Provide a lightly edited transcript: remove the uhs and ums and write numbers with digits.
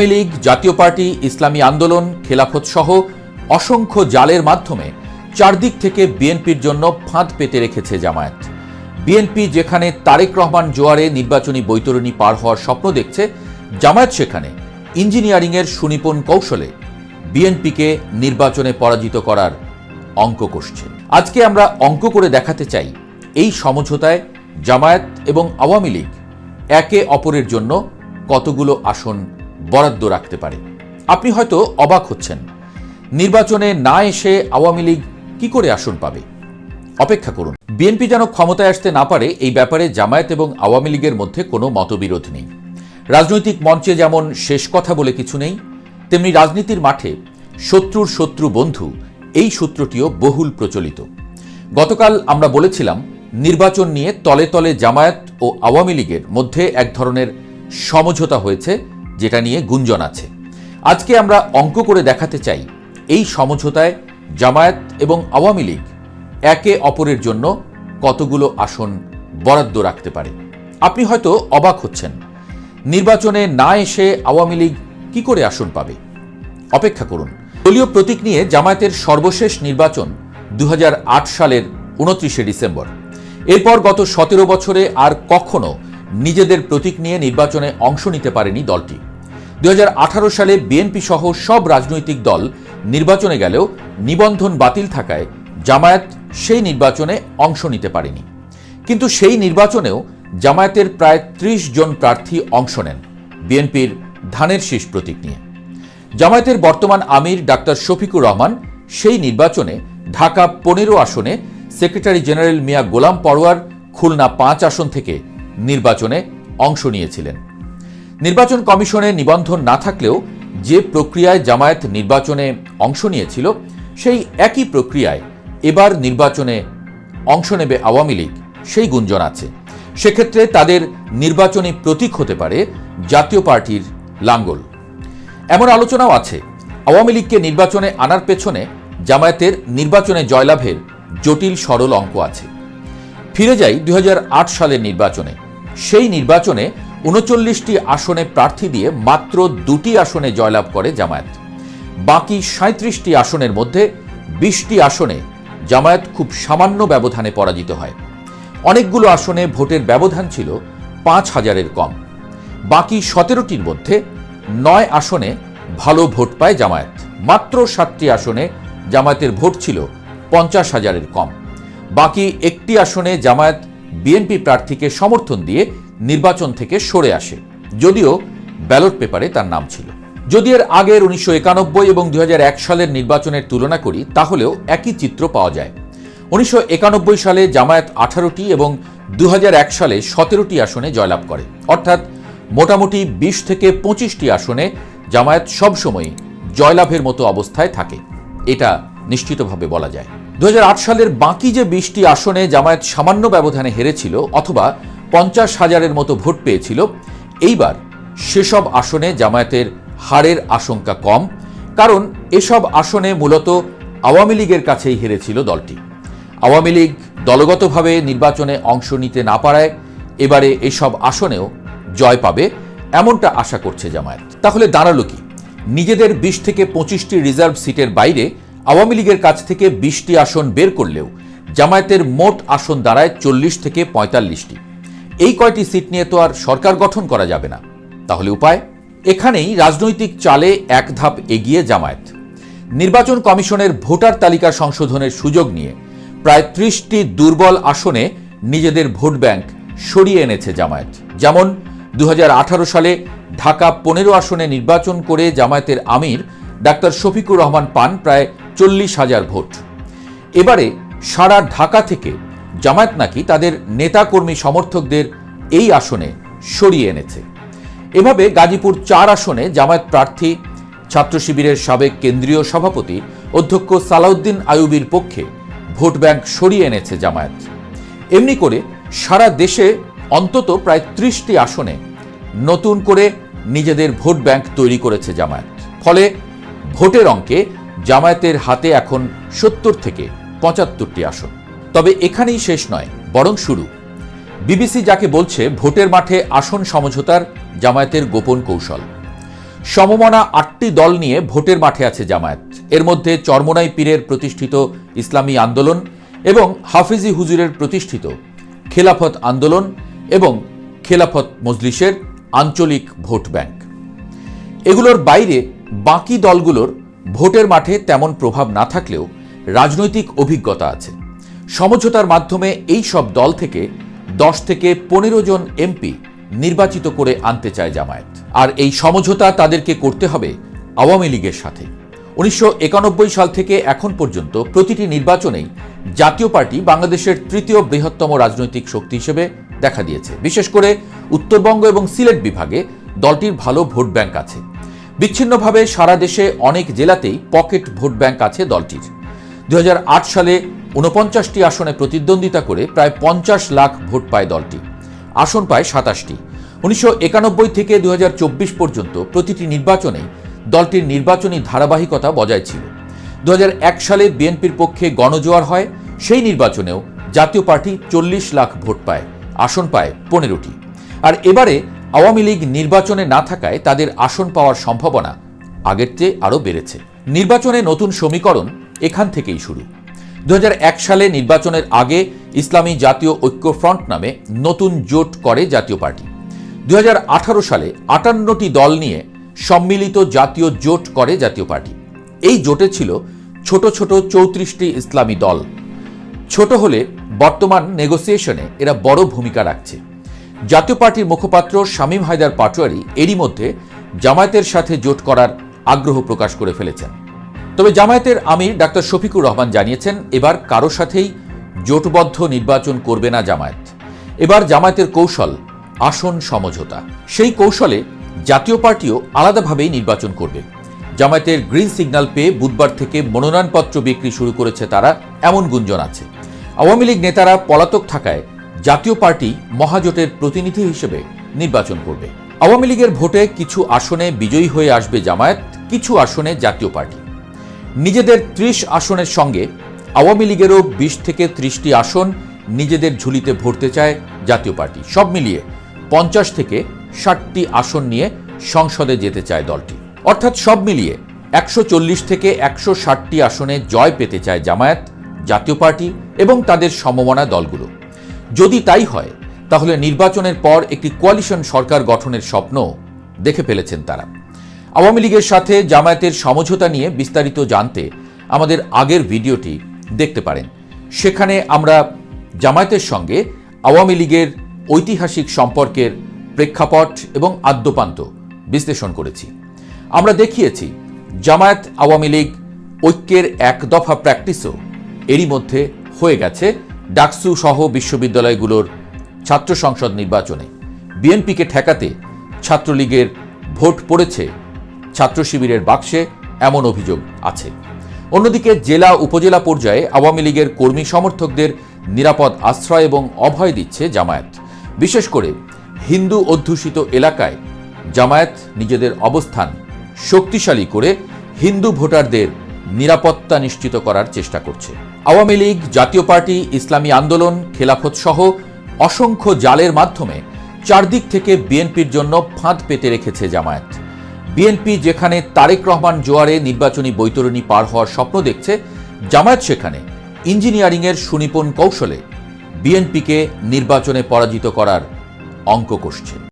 আওয়ামী লীগ, জাতীয় পার্টি, ইসলামী আন্দোলন, খেলাফত সহ অসংখ্য জালের মাধ্যমে চারদিক থেকে বিএনপির জন্য ফাঁদ পেতে রেখেছে জামায়াত। বিএনপি যেখানে তারেক রহমান জোয়ারে নির্বাচনী বৈতরণী পার হওয়ার স্বপ্ন দেখছে, জামায়াত সেখানে ইঞ্জিনিয়ারিংয়ের সুনিপুণ কৌশলে বিএনপিকে নির্বাচনে পরাজিত করার অঙ্ক কষছে। আজকে আমরা অঙ্ক করে দেখাতে চাই এই সমঝোতায় জামায়াত এবং আওয়ামী লীগ একে অপরের জন্য কতগুলো আসন বরাদ্দ রাখতে পারে। আপনি হয়তো অবাক হচ্ছেন, নির্বাচনে না এসে আওয়ামী লীগ কি করে আসন পাবে? অপেক্ষা করুন। বিএনপি যেন ক্ষমতায় আসতে না পারে এই ব্যাপারে জামায়াত এবং আওয়ামী লীগের মধ্যে কোনো মতবিরোধ নেই। রাজনৈতিক মঞ্চে যেমন শেষ কথা বলে কিছু নেই, তেমনি রাজনীতির মাঠে শত্রুর শত্রু বন্ধু এই সূত্রটিও বহুল প্রচলিত। গতকাল আমরা বলেছিলাম, নির্বাচন নিয়ে তলে তলে জামায়াত ও আওয়ামী লীগের মধ্যে এক ধরনের সমঝোতা হয়েছে, যেটা নিয়ে গুঞ্জন আছে। আজকে আমরা অঙ্ক করে দেখাতে চাই এই সমঝোতায় জামায়াত এবং আওয়ামী লীগ একে অপরের জন্য কতগুলো আসন বরাদ্দ রাখতে পারে। আপনি হয়তো অবাক হচ্ছেন, নির্বাচনে না এসে আওয়ামী লীগ কি করে আসন পাবে? অপেক্ষা করুন। দলীয় প্রতীক নিয়ে জামায়াতের সর্বশেষ নির্বাচন 2008 সালের 29শে ডিসেম্বর। এরপর গত 17 বছরে আর কখনো নিজেদের প্রতীক নিয়ে নির্বাচনে অংশ নিতে পারেনি দলটি। 2018 সালে বিএনপি সহ সব রাজনৈতিক দল নির্বাচনে গেলেও নিবন্ধন বাতিল থাকায় জামায়াত সেই নির্বাচনে অংশ নিতে পারেনি। কিন্তু সেই নির্বাচনেও জামায়াতের প্রায় 30 জন প্রার্থী অংশ নেন বিএনপির ধানের শীষ প্রতীক নিয়ে। জামায়াতের বর্তমান আমির ডাক্তার শফিকুর রহমান সেই নির্বাচনে ঢাকা 15 আসনে, সেক্রেটারি জেনারেল মিয়া গোলাম পরোয়ার খুলনা 5 আসন থেকে নির্বাচনে অংশ নিয়েছিলেন। নির্বাচন কমিশনে নিবন্ধন না থাকলেও যে প্রক্রিয়ায় জামায়াত নির্বাচনে অংশ নিয়েছিল, সেই একই প্রক্রিয়ায় এবার নির্বাচনে অংশ নেবে আওয়ামী লীগ, সেই গুঞ্জন আছে। সেক্ষেত্রে তাদের নির্বাচনী প্রতীক হতে পারে জাতীয় পার্টির লাঙ্গল। এমন আলোচনাও আছে, আওয়ামী লীগকে নির্বাচনে আনার পেছনে জামায়াতের নির্বাচনে জয়লাভের জটিল সরল অঙ্ক আছে। ফিরে যাই 2008 সালের নির্বাচনে। সেই নির্বাচনে 39টি আসনে প্রার্থী দিয়ে মাত্র 2টি আসনে জয়লাভ করে জামায়াত। বাকি 37টি আসনের মধ্যে 20টি আসনে জামায়াত খুব সামান্য ব্যবধানে পরাজিত হয়। অনেকগুলো আসনে ভোটের ব্যবধান ছিল 5,000-এর কম। বাকি 17টির মধ্যে 9 আসনে ভালো ভোট পায় জামায়াত। মাত্র 7টি আসনে জামায়াতের ভোট ছিল 50,000-এর কম। বাকি 1টি আসনে জামায়াত বিএনপি প্রার্থীকে সমর্থন দিয়ে নির্বাচন থেকে সরে আসে, যদিও ব্যালট পেপারে তার নাম ছিল। যদি এর আগের 1991 এবং 2001 সালের নির্বাচনের তুলনা করি, তাহলেও একই চিত্র পাওয়া যায়। 1991 সালে জামায়াত 18টি এবং 2001 সালে 17টি আসনে জয়লাভ করে, অর্থাৎ মোটামুটি 20 থেকে 25টি আসনে জামায়াত সবসময় জয়লাভের মতো অবস্থায় থাকে, এটা নিশ্চিতভাবে বলা যায়। 2008 সালের বাকি যে 20টি আসনে জামায়াত সামান্য ব্যবধানে হেরেছিল অথবা 50,000-এর মতো ভোট পেয়েছিল, এইবার সেসব আসনে জামায়াতের হারের আশঙ্কা কম, কারণ এসব আসনে মূলত আওয়ামী লীগের কাছেই হেরেছিল দলটি। আওয়ামী লীগ দলগতভাবে নির্বাচনে অংশ নিতে না পারায় এবারে এসব আসনেও জয় পাবে, এমনটা আশা করছে জামায়াত। তাহলে দাঁড়ালো কি? নিজেদের 20 থেকে 25টি রিজার্ভ সিটের বাইরে আওয়ামী লীগের কাছ থেকে 20টি আসন বের করলেও জামায়াতের মোট আসন দাঁড়ায় 40 থেকে 45টি। এই কয়টি সিট নিয়ে তো আর সরকার গঠন করা যাবে না। তাহলে উপায়? এখানেই রাজনৈতিক চালে এক ধাপ এগিয়ে জামায়াত। নির্বাচন কমিশনের ভোটার তালিকা সংশোধনের সুযোগ নিয়ে প্রায় 30টি দুর্বল আসনে নিজেদের ভোট ব্যাংক সরিয়ে এনেছে জামায়াত। যেমন 2018 সালে ঢাকা 15 আসনে নির্বাচন করে জামায়াতের আমির ডাক্তার শফিকুর রহমান পান প্রায় 40,000 ভোট। এবারে সারা ঢাকা থেকে জামায়াত নাকি তাদের নেতাকর্মী সমর্থকদের এই আসনে সরিয়ে এনেছে। এভাবে গাজীপুর 4 আসনে জামায়াত প্রার্থী ছাত্র শিবিরের সাবেক কেন্দ্রীয় সভাপতি অধ্যক্ষ সালাউদ্দিন আইয়ুবীর পক্ষে ভোট ব্যাংক সরিয়ে এনেছে জামায়াত। এমনি করে সারা দেশে অন্তত প্রায় 30টি আসনে নতুন করে নিজেদের ভোট ব্যাংক তৈরি করেছে জামায়াত। ফলে ভোটের অঙ্কে জামায়াতের হাতে এখন 70 থেকে 75টি আসন। তবে এখানেই শেষ নয়, বরং শুরু। বিবিসি যাকে বলছে ভোটের মাঠে আসন সমঝোতার জামায়াতের গোপন কৌশল। সমমনা 8টি দল নিয়ে ভোটের মাঠে আছে জামায়াত। এর মধ্যে চরমোনাই পীরের প্রতিষ্ঠিত ইসলামী আন্দোলন এবং হাফিজি হুজুরের প্রতিষ্ঠিত খেলাফত আন্দোলন এবং খেলাফত মজলিসের আঞ্চলিক ভোট ব্যাংক। এগুলোর বাইরে বাকি দলগুলোর ভোটের মাঠে তেমন প্রভাব না থাকলেও রাজনৈতিক অভিজ্ঞতা আছে। সমঝোতার মাধ্যমে এই সব দল থেকে 10 থেকে 15 জন এমপি নির্বাচিত করে আনতে চায় জামায়াত। আর এই সমঝোতা তাদেরকে করতে হবে আওয়ামী লীগের সাথে। 1991 সাল থেকে এখন পর্যন্ত প্রতিটি নির্বাচনেই জাতীয় পার্টি বাংলাদেশের তৃতীয় বৃহত্তম রাজনৈতিক শক্তি হিসেবে দেখা দিয়েছে। বিশেষ করে উত্তরবঙ্গ এবং সিলেট বিভাগে দলটির ভালো ভোট ব্যাংক আছে। বিচ্ছিন্নভাবে সারা দেশে অনেক জেলাতেই পকেট ভোট ব্যাংক আছে দলটির। 2008 সালে 49টি আসনে প্রতিদ্বন্দ্বিতা করে প্রায় 50 লাখ ভোট পায় দলটি। আসন পায় 27টি। 1991 থেকে 2024 পর্যন্ত প্রতিটি নির্বাচনেই দলটির নির্বাচনী ধারাবাহিকতা বজায় ছিল। 2001 সালে বিএনপির পক্ষে গণজোয়ার হয়, সেই নির্বাচনেও জাতীয় পার্টি 40 লাখ ভোট পায়, আসন পায় 15টি। আর এবারে আওয়ামী লীগ নির্বাচনে না থাকায় তাদের আসন পাওয়ার সম্ভাবনা আগের চেয়ে আরও বেড়েছে। নির্বাচনে নতুন সমীকরণ এখান থেকেই শুরু। 2001 সালে নির্বাচনের আগে ইসলামী জাতীয় ঐক্য ফ্রন্ট নামে নতুন জোট করে জাতীয় পার্টি। 2018 সালে 58টি দল নিয়ে সম্মিলিত জাতীয় জোট করে জাতীয় পার্টি। এই জোটে ছিল ছোট ছোট 34টি ইসলামী দল। ছোট হলে বর্তমান নেগোসিয়েশনে এরা বড় ভূমিকা রাখছে। জাতীয় পার্টির মুখপাত্র শামীম হায়দার পাটোয়ারি এরই মধ্যে জামায়াতের সাথে জোট করার আগ্রহ প্রকাশ করে ফেলেছেন। তবে জামায়াতের আমির ডাক্তার শফিকুর রহমান জানিয়েছেন, এবার কারো সাথেই জোটবদ্ধ নির্বাচন করবে না জামায়াত। এবার জামায়াতের কৌশল আসন সমঝোতা। সেই কৌশলে জাতীয় পার্টিও আলাদাভাবেই নির্বাচন করবে। জামায়াতের গ্রিন সিগন্যাল পেয়ে বুধবার থেকে মনোনয়নপত্র বিক্রি শুরু করেছে তারা, এমন গুঞ্জন আছে। আওয়ামী লীগ নেতারা পলাতক থাকায় জাতীয় পার্টি মহাজোটের প্রতিনিধি হিসেবে নির্বাচন করবে। আওয়ামী লীগের ভোটে কিছু আসনে বিজয়ী হয়ে আসবে জামায়াত, কিছু আসনে জাতীয় পার্টি। নিজেদের 30 আসনের সঙ্গে আওয়ামী লীগেরও 20 থেকে 30টি আসন নিজেদের ঝুলিতে ভরতে চায় জাতীয় পার্টি। সব মিলিয়ে 50 থেকে 60টি আসন নিয়ে সংসদে যেতে চায় দলটি। অর্থাৎ সব মিলিয়ে 140 থেকে 160টি আসনে জয় পেতে চায় জামায়াত, জাতীয় পার্টি এবং তাদের সমমনা দলগুলো। যদি তাই হয় তাহলে নির্বাচনের পর একটি কোয়ালিশন সরকার গঠনের স্বপ্ন দেখে ফেলেছেন তারা। আওয়ামী লীগের সাথে জামায়াতের সমঝোতা নিয়ে বিস্তারিত জানতে আমাদের আগের ভিডিওটি দেখতে পারেন। সেখানে আমরা জামায়াতের সঙ্গে আওয়ামী লীগের ঐতিহাসিক সম্পর্কের প্রেক্ষাপট এবং আদ্যোপান্ত বিশ্লেষণ করেছি। আমরা দেখিয়েছি জামায়াত আওয়ামী লীগ ঐক্যের এক দফা প্র্যাকটিসও এরই মধ্যে হয়ে গেছে ডাকসু সহ বিশ্ববিদ্যালয়গুলোর ছাত্র সংসদ নির্বাচনে। বিএনপিকে ঠেকাতে ছাত্রলীগের ভোট পড়েছে ছাত্র শিবিরের বাক্সে, এমন অভিযোগ আছে। অন্যদিকে জেলা উপজেলা পর্যায়ে আওয়ামী লীগের কর্মী সমর্থকদের নিরাপদ আশ্রয় এবং অভয় দিচ্ছে জামায়াত। বিশেষ করে হিন্দু অধ্যুষিত এলাকায় জামায়াত নিজেদের অবস্থান শক্তিশালী করে হিন্দু ভোটারদের নিরাপত্তা নিশ্চিত করার চেষ্টা করছে। আওয়ামী লীগ, জাতীয় পার্টি, ইসলামী আন্দোলন, খেলাফত সহ অসংখ্য জালের মাধ্যমে চারদিক থেকে বিএনপির জন্য ফাঁদ পেতে রেখেছে জামায়াত। বিএনপি যেখানে তারেক রহমান জোয়ারে নির্বাচনী বৈতরণী পার হওয়ার স্বপ্ন দেখছে, জামায়াত সেখানে ইঞ্জিনিয়ারিংয়ের সুনিপুণ কৌশলে বিএনপিকে নির্বাচনে পরাজিত করার অঙ্ক কষছে।